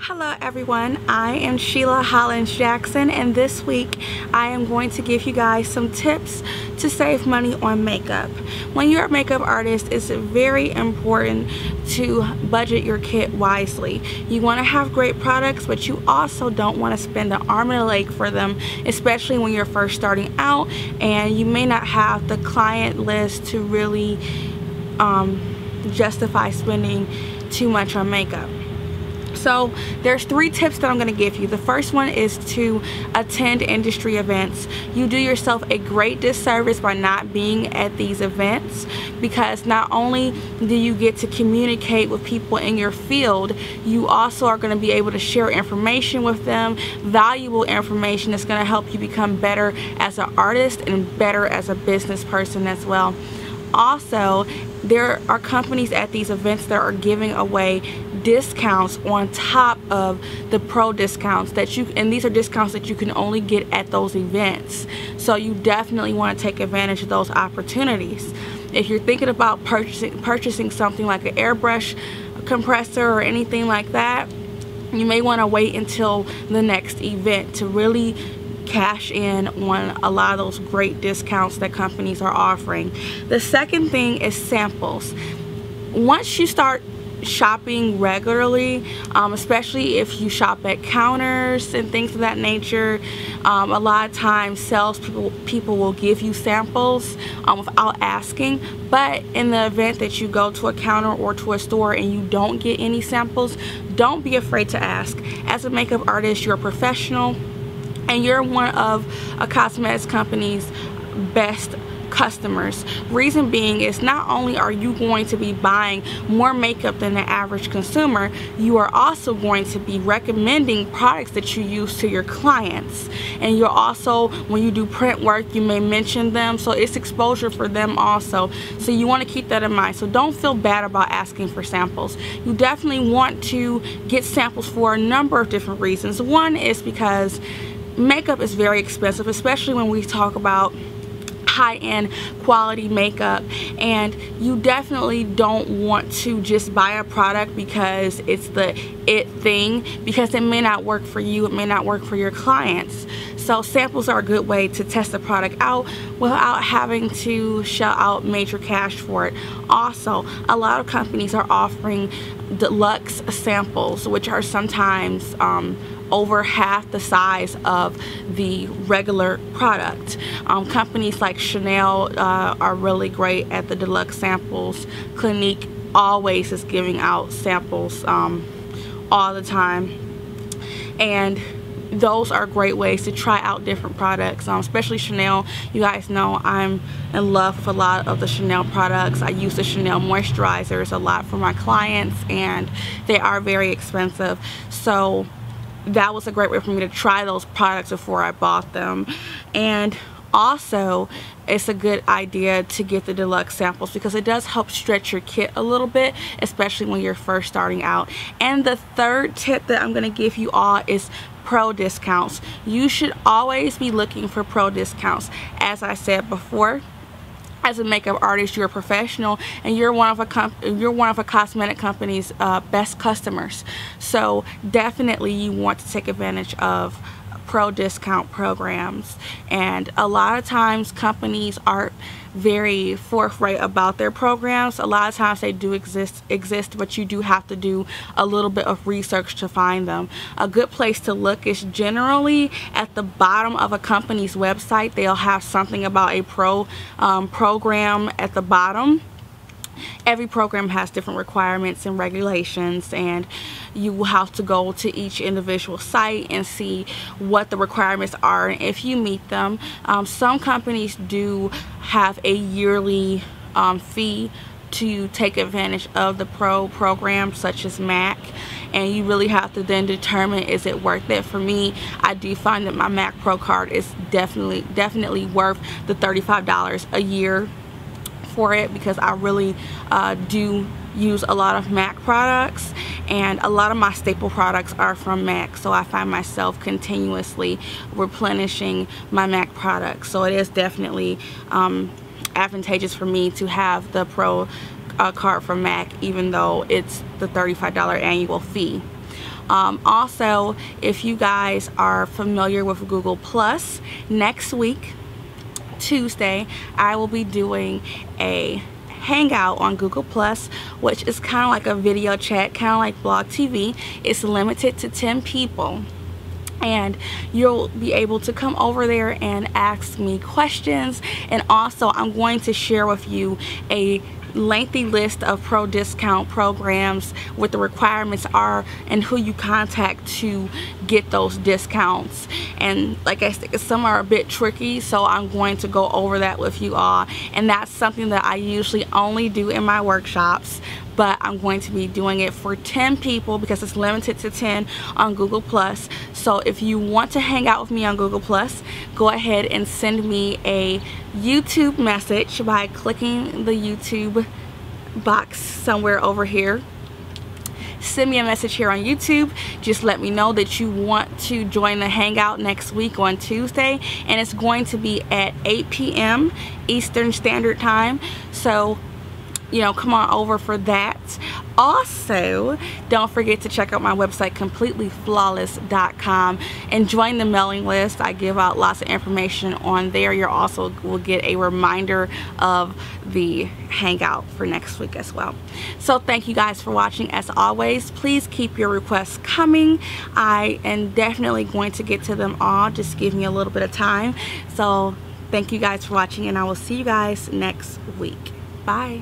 Hello everyone, I am Sheila Hollins Jackson, and this week I am going to give you guys some tips to save money on makeup. When you're a makeup artist, it's very important to budget your kit wisely. You want to have great products, but you also don't want to spend an arm and a leg for them, especially when you're first starting out and you may not have the client list to really justify spending too much on makeup. So there's 3 tips that I'm going to give you. The first one is to attend industry events. You do yourself a great disservice by not being at these events, because not only do you get to communicate with people in your field, you also are going to be able to share information with them, valuable information that's going to help you become better as an artist and better as a business person as well. Also, there are companies at these events that are giving away discounts on top of the pro discounts and these are discounts that you can only get at those events. So you definitely want to take advantage of those opportunities. If you're thinking about purchasing something like an airbrush compressor or anything like that, you may want to wait until the next event to really cash in on a lot of those great discounts that companies are offering. The second thing is samples. Once you start shopping regularly, especially if you shop at counters and things of that nature, a lot of times salespeople will give you samples without asking. But in the event that you go to a counter or to a store and you don't get any samples, don't be afraid to ask. As a makeup artist, you're a professional and you're one of a cosmetics company's best customers. Reason being is not only are you going to be buying more makeup than the average consumer, you are also going to be recommending products that you use to your clients. And you're also, when you do print work, you may mention them, so it's exposure for them also. So you want to keep that in mind. So don't feel bad about asking for samples. You definitely want to get samples for a number of different reasons. One is because makeup is very expensive, especially when we talk about high-end quality makeup, and you definitely don't want to just buy a product because it's the it thing, because it may not work for you, it may not work for your clients. So samples are a good way to test the product out without having to shell out major cash for it. Also, a lot of companies are offering deluxe samples, which are sometimes over half the size of the regular product. Companies like Chanel are really great at the deluxe samples. Clinique always is giving out samples all the time, and those are great ways to try out different products, especially Chanel. You guys know I'm in love with a lot of the Chanel products. I use the Chanel moisturizers a lot for my clients, and they are very expensive. So that was a great way for me to try those products before I bought them. And also, it's a good idea to get the deluxe samples because it does help stretch your kit a little bit, especially when you're first starting out. And the third tip that I'm going to give you all is pro discounts. You should always be looking for pro discounts. As I said before, as a makeup artist, you're a professional and you're one of a cosmetic company's best customers. So definitely you want to take advantage of pro discount programs. And a lot of times companies aren't very forthright about their programs. A lot of times they do exist, but you do have to do a little bit of research to find them. A good place to look is generally at the bottom of a company's website. They'll have something about a pro program at the bottom. Every program has different requirements and regulations, and you will have to go to each individual site and see what the requirements are and if you meet them. Some companies do have a yearly fee to take advantage of the pro program, such as MAC, and you really have to then determine, is it worth it? For me, I do find that my MAC Pro card is definitely worth the $35 a year for it, because I really do use a lot of MAC products, and a lot of my staple products are from MAC, so I find myself continuously replenishing my MAC products. So it is definitely advantageous for me to have the pro card from MAC, even though it's the $35 annual fee. Also, if you guys are familiar with Google Plus, next week Tuesday I will be doing a hangout on Google Plus, which is kind of like a video chat, kind of like Blog TV. It's limited to 10 people, and you'll be able to come over there and ask me questions. And also I'm going to share with you a lengthy list of pro discount programs, what the requirements are and who you contact to get those discounts. And like I said, some are a bit tricky, so I'm going to go over that with you all. And that's something that I usually only do in my workshops, but I'm going to be doing it for 10 people because it's limited to 10 on Google Plus. So if you want to hang out with me on Google Plus, go ahead and send me a YouTube message by clicking the YouTube box somewhere over here. Send me a message here on YouTube. Just let me know that you want to join the hangout next week on Tuesday, and it's going to be at 8 p.m. Eastern Standard Time. So come on over for that. Also, don't forget to check out my website, completelyflawless.com, and join the mailing list. I give out lots of information on there. You also will get a reminder of the hangout for next week as well. So thank you guys for watching. As always, please keep your requests coming. I am definitely going to get to them all. Just give me a little bit of time. So thank you guys for watching, and I will see you guys next week. Bye.